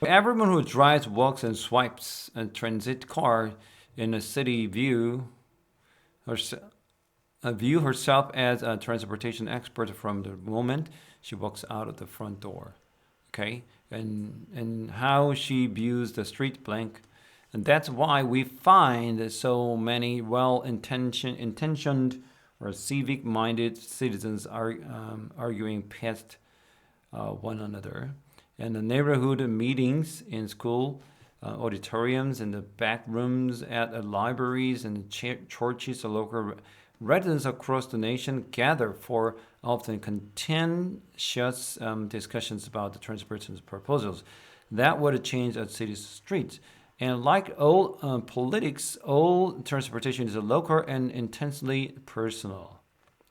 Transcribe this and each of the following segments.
Everyone who drives, walks, and swipes a transit car in a city view herself as a transportation expert from the moment she walks out of the front door. Okay, and how she views the street blank, and that's why we find so many intentioned or civic-minded citizens are arguing past one another. And the neighborhood meetings in school, auditoriums, and the back rooms at libraries and churches, local residents across the nation gather for often contentious discussions about the transportation proposals that would change a city's streets. And like all politics, all transportation is local and intensely personal.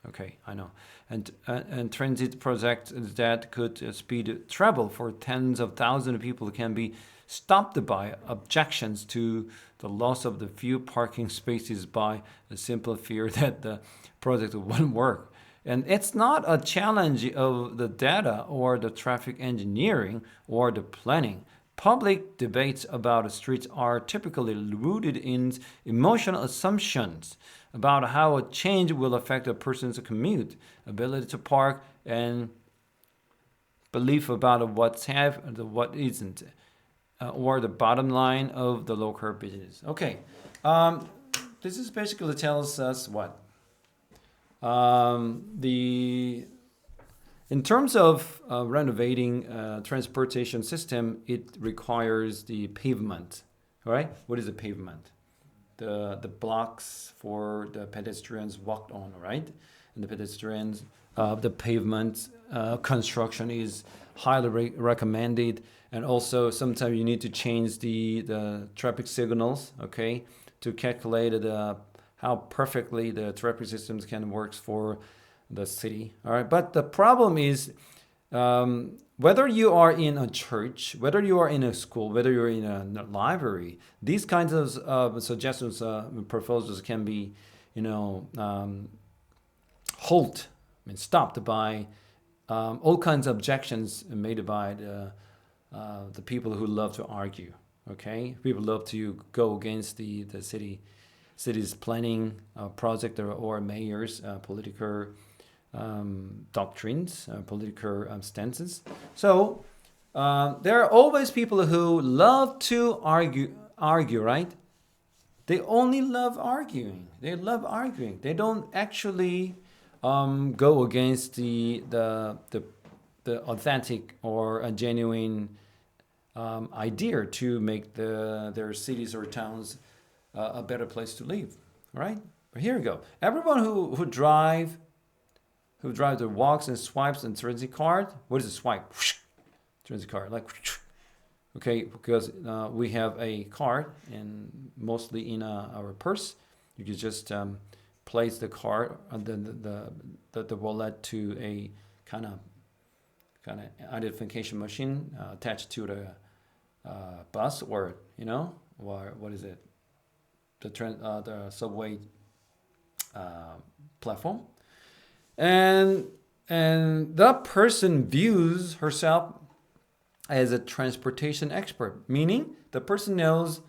Okay, I know. And transit projects that could speed travel for tens of thousands of people can be stopped by objections to the loss of the few parking spaces by the simple fear that the project won't work. And it's not a challenge of the data or the traffic engineering or the planning. Public debates about streets are typically rooted in emotional assumptions about how a change will affect a person's commute, ability to park, and belief about what's have and what isn't, or the bottom line of the local business. Okay, this is basically tells us what the in terms of renovating transportation system, it requires the pavement. All right, what is the pavement? The blocks for the pedestrians walked on, right? And the pedestrians, the pavement construction is highly recommended. And also, sometimes you need to change the traffic signals, okay, to calculate how perfectly the traffic systems can work for the city. All right, but the problem is whether you are in a church, whether you are in a school, whether you're in a library, these kinds of suggestions, proposals can be, stopped by all kinds of objections made by the people who love to argue. Okay, people love to go against the city's planning project or mayor's political doctrines, political stances. So there are always people who love to argue, right? They only love arguing. They love arguing. They don't actually go against the authentic or a genuine idea to make their cities or towns a better place to live, right? But here we go. Everyone who drives or walks and swipes and transit card. What is a swipe? Transit card, like, okay, because we have a card and mostly in our purse. You can just place the card and the wallet to a kind of identification machine attached to the bus or or what is it? The subway platform. And the person views herself as a transportation expert, meaning the person knows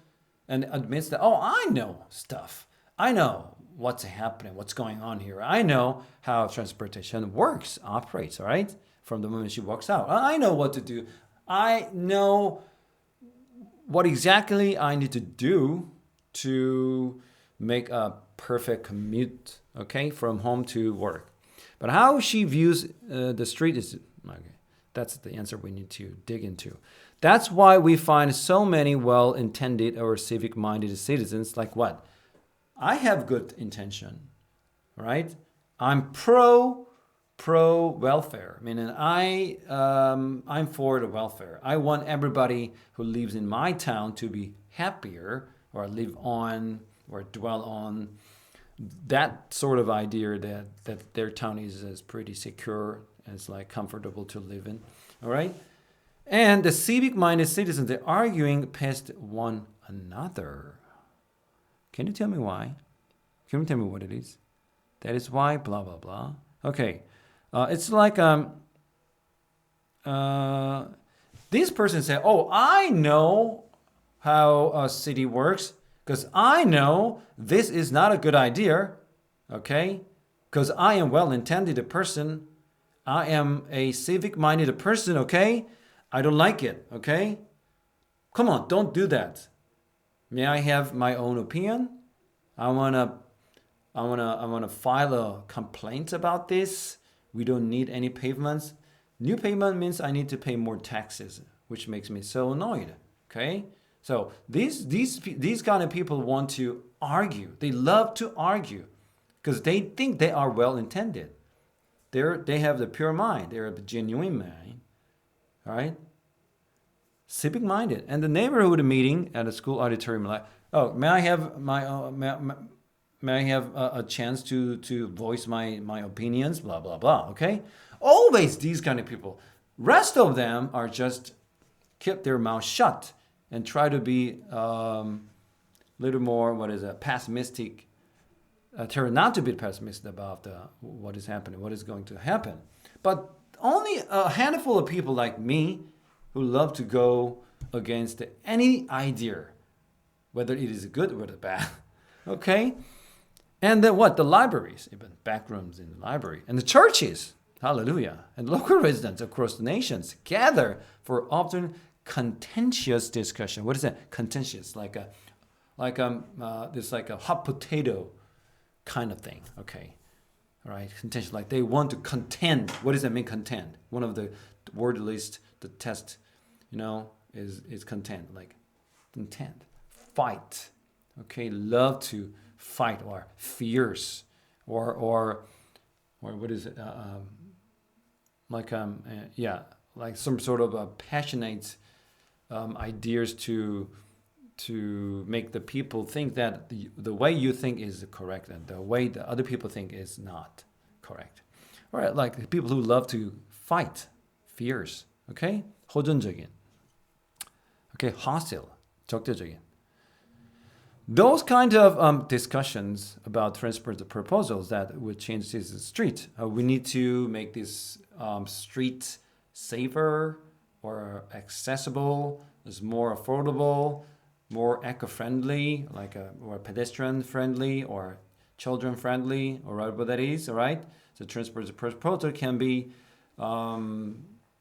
and admits that, oh, I know stuff. I know what's happening, what's going on here. I know how transportation works, operates, all right? From the moment she walks out. I know what to do. I know what exactly I need to do to make a perfect commute, okay, from home to work. But how she views the street is, okay, that's the answer we need to dig into. That's why we find so many well-intended or civic-minded citizens like what? I have good intention, right? I'm pro welfare, meaning I'm for the welfare. I want everybody who lives in my town to be happier or live on or dwell on that sort of idea that their town is pretty secure and it's like comfortable to live in. All right? And the civic-minded citizens, they're arguing past one another. Can you tell me why? Can you tell me what it is? That is why, blah, blah, blah. Okay. It's like this person said, oh, I know how a city works because I know this is not a good idea, okay? Because I am well-intended person. I am a civic-minded person, okay? I don't like it, okay? Come on, don't do that. May I have my own opinion? I wanna file a complaint about this. We don't need any pavements. New pavement means I need to pay more taxes, which makes me so annoyed. Okay, so these kind of people want to argue. They love to argue because they think they are well intended. They have the pure mind. They're a genuine mind, right? Civic minded. And the neighborhood meeting at a school auditorium, like, oh, may I have may I have a chance to voice my opinions, blah, blah, blah, okay? Always these kind of people. Rest of them are just keep their mouth shut and try to be little more, pessimistic. Try not to be pessimistic about what is happening, what is going to happen. But only a handful of people like me who love to go against any idea, whether it is good or bad, okay? And then what? The libraries, even back rooms in the library, and the churches, hallelujah, and local residents across the nations gather for often contentious discussion. What is that? Contentious, like a hot potato kind of thing. Okay, all right, contentious, like they want to contend. What does that mean? Contend. One of the word list, the test, is contend, like contend, fight. Okay, love to fight or fierce or what is it? Like some sort of passionate ideas to make the people think that the way you think is correct and the way the other people think is not correct. All right, like people who love to fight, fierce. Okay, 호전적인. Okay, hostile, 적대적인. Those kind of discussions about transport proposals that would change this street. We need to make this street safer or accessible, is more affordable, more eco-friendly, or pedestrian-friendly or children-friendly, or whatever that is, all right? So transport proposal can be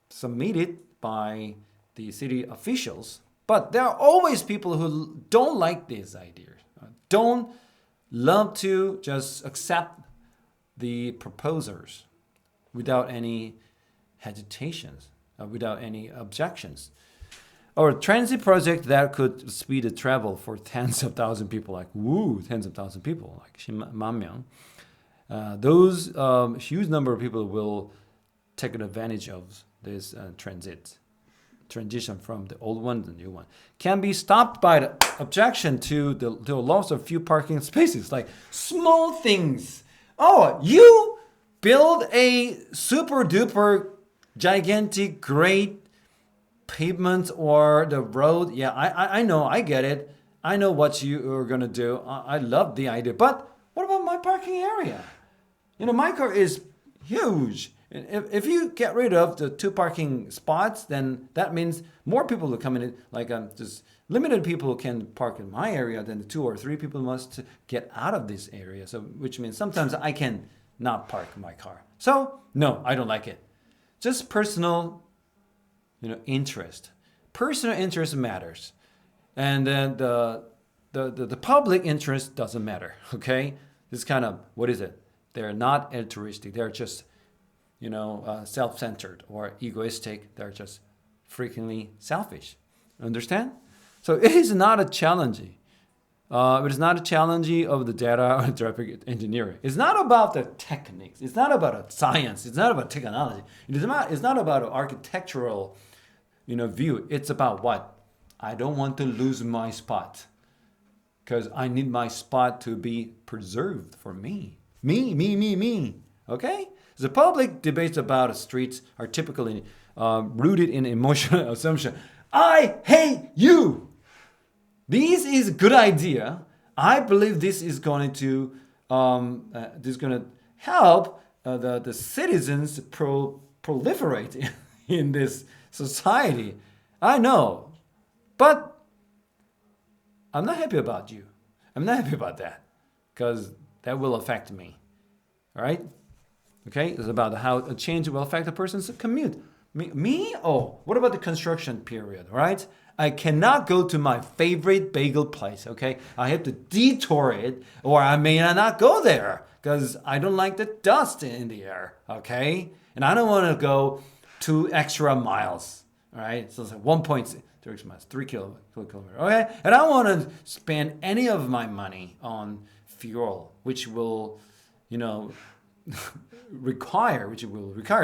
submitted by the city officials. But there are always people who don't like these ideas, don't love to just accept the proposers without any hesitations, without any objections. Or a transit project that could speed the travel for tens of thousands of people, like tens of thousands of people, like 10만 명. Those huge number of people will take advantage of this transition from the old one to the new one, can be stopped by the objection to the loss of few parking spaces, like small things. Oh, you build a super duper gigantic great pavement or the road. Yeah, I know, I get it. I know what you are gonna do. I love the idea, but what about my parking area? My car is huge. If you get rid of the 2 parking spots, then that means more people will come in. Like just limited people can park in my area, then the 2 or 3 people must get out of this area. So which means sometimes I can not park my car. So no, I don't like it. Just personal, interest. Personal interest matters, and then the public interest doesn't matter. Okay, this kind of what is it? They're not altruistic. They're just self-centered or egoistic. They're just freakingly selfish. Understand? So it is not a challenge. It is not a challenge of the data or traffic engineering. It's not about the techniques. It's not about science. It's not about technology. It's not about an architectural, view. It's about what? I don't want to lose my spot because I need my spot to be preserved for me. Me. Okay? The public debates about streets are typically rooted in emotional assumption. I hate you. This is a good idea. I believe this is going to help the citizens proliferate in this society. I know. But I'm not happy about you. I'm not happy about that. Because that will affect me. All right? Okay? It's about how a change will affect a person's commute. Me? Oh, what about the construction period, right? I cannot go to my favorite bagel place, okay? I have to detour it, or I may not go there because I don't like the dust in the air, okay? And I don't want to go 2 extra miles, all right? So it's like 1.6 miles, 3 kilometers, okay? And I don't want to spend any of my money on fuel, which will, require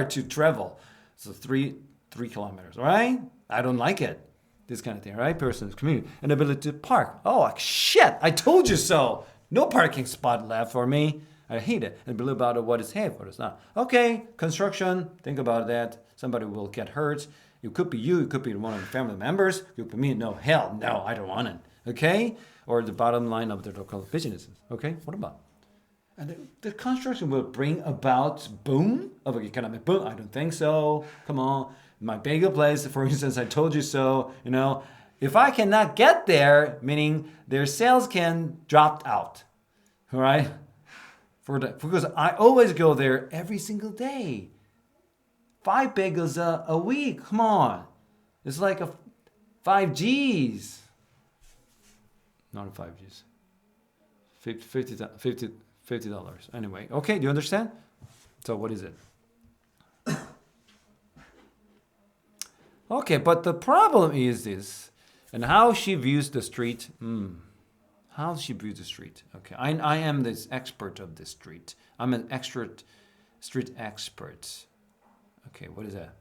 to travel. So 3 kilometers, right? I don't like it. This kind of thing, right? Person's community. And ability to park. Oh, like, shit, I told you so. No parking spot left for me. I hate it. And believe about what is safe, what is not. Okay, construction, think about that. Somebody will get hurt. It could be you. It could be one of the family members. It could be me. No, hell no, I don't want it. Okay? Or the bottom line of the local businesses. Okay? What about? And the construction will bring about boom of an economic boom. I don't think so. Come on. My bagel place, for instance, I told you so. If I cannot get there, meaning their sales can drop out. All right? Because I always go there every single day. 5 bagels a week. Come on. It's like 5 G's. Not 5 G's. $50. Anyway, okay, do you understand? So what is it? Okay, but the problem is this, and how she views the street. How she views the street. Okay, I am this expert of this street. I'm an expert street expert. Okay, what is that?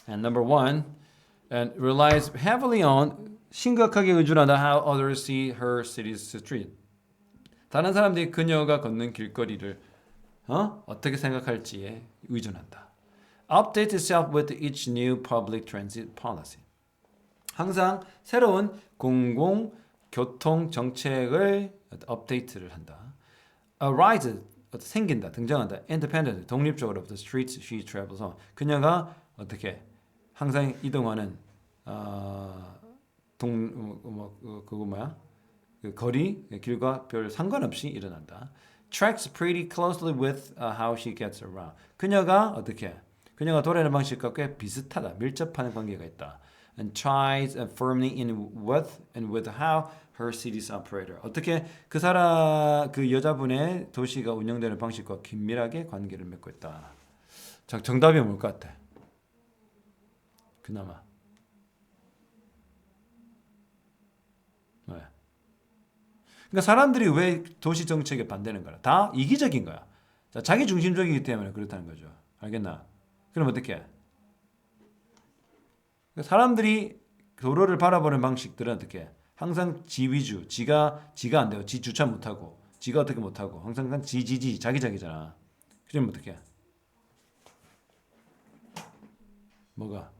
And number 1, and relies heavily on 심각하게 의존한다 how others see her city's street. 다른 사람들이 그녀가 걷는 길거리를 어떻게 생각할지에 의존한다. Update itself with each new public transit policy. 항상 새로운 공공교통 정책을 업데이트를 한다. Arise, 생긴다, 등장한다. Independent, 독립적으로 of the streets she travels on. 그녀가 어떻게 항상 이동하는 그 거리, 길과 별 상관없이 일어난다. Tracks pretty closely with how she gets around. 그녀가 돌아가는 방식과 꽤 비슷하다. 밀접한 관계가 있다. And tries firmly in with and with how her cities operate. 어떻게 그 여자분의 도시가 운영되는 방식과 긴밀하게 관계를 맺고 있다. 자, 정답이 뭘 것 같아? 그나마. 왜? 그러니까 사람들이 왜 도시 정책에 반대하는 거야? 다 이기적인 거야. 자, 자기 중심적이기 때문에 그렇다는 거죠. 알겠나? 그럼 어떻게? 사람들이 도로를 바라보는 방식들은 어떻게? 항상 지 위주, 지가 안 돼요. 지 주차 못하고, 지가 어떻게 못하고, 항상 자기잖아. 그러면 어떻게? 뭐가?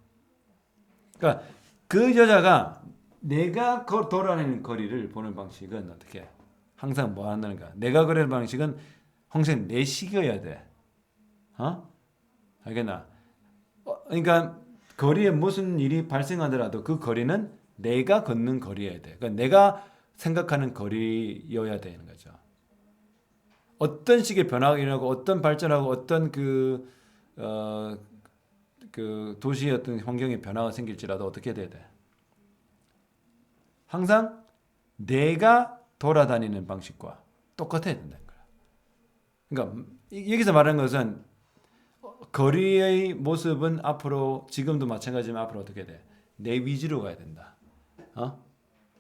그러니까 그 여자가 내가 돌아다니는 거리를 보는 방식은 어떻게? 항상 뭐 한다는 거야? 내가 그리는 방식은 항상 내 식이어야 돼. 알겠나? 그러니까 거리에 무슨 일이 발생하더라도 그 거리는 내가 걷는 거리여야 돼. 그러니까 내가 생각하는 거리여야 되는 거죠. 어떤 식의 변화가 일어나고 어떤 발전하고 어떤 그 도시의 어떤 환경의 변화가 생길지라도 어떻게 돼야 돼? 항상 내가 돌아다니는 방식과 똑같아야 된다는 거야. 그러니까 여기서 말하는 것은 거리의 모습은 앞으로 지금도 마찬가지지만 앞으로 어떻게 돼? 내 위주로 가야 된다.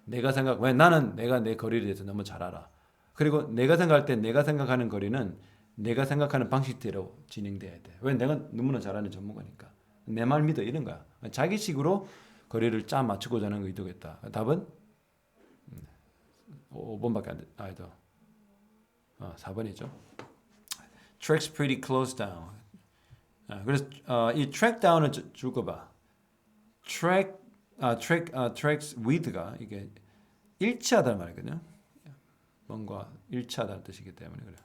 왜 나는 내가 내 거리에 대해서 너무 잘 알아. 그리고 내가 생각할 때 내가 생각하는 거리는 내가 생각하는 방식대로 진행돼야 돼. 왜 내가 너무나 잘하는 전문가니까. 내 말 믿어 이런 거야. 자기식으로 거리를 짜 맞추고자 하는 의도겠다. 답은 5번밖에 안 돼. 아니다. 4번이죠. Tracks pretty close down. 그래서 이 track down을 줄거 봐. tracks with가 이게 일치하다는 말이거든요. 뭔가 일치하다는 뜻이기 때문에 그래요.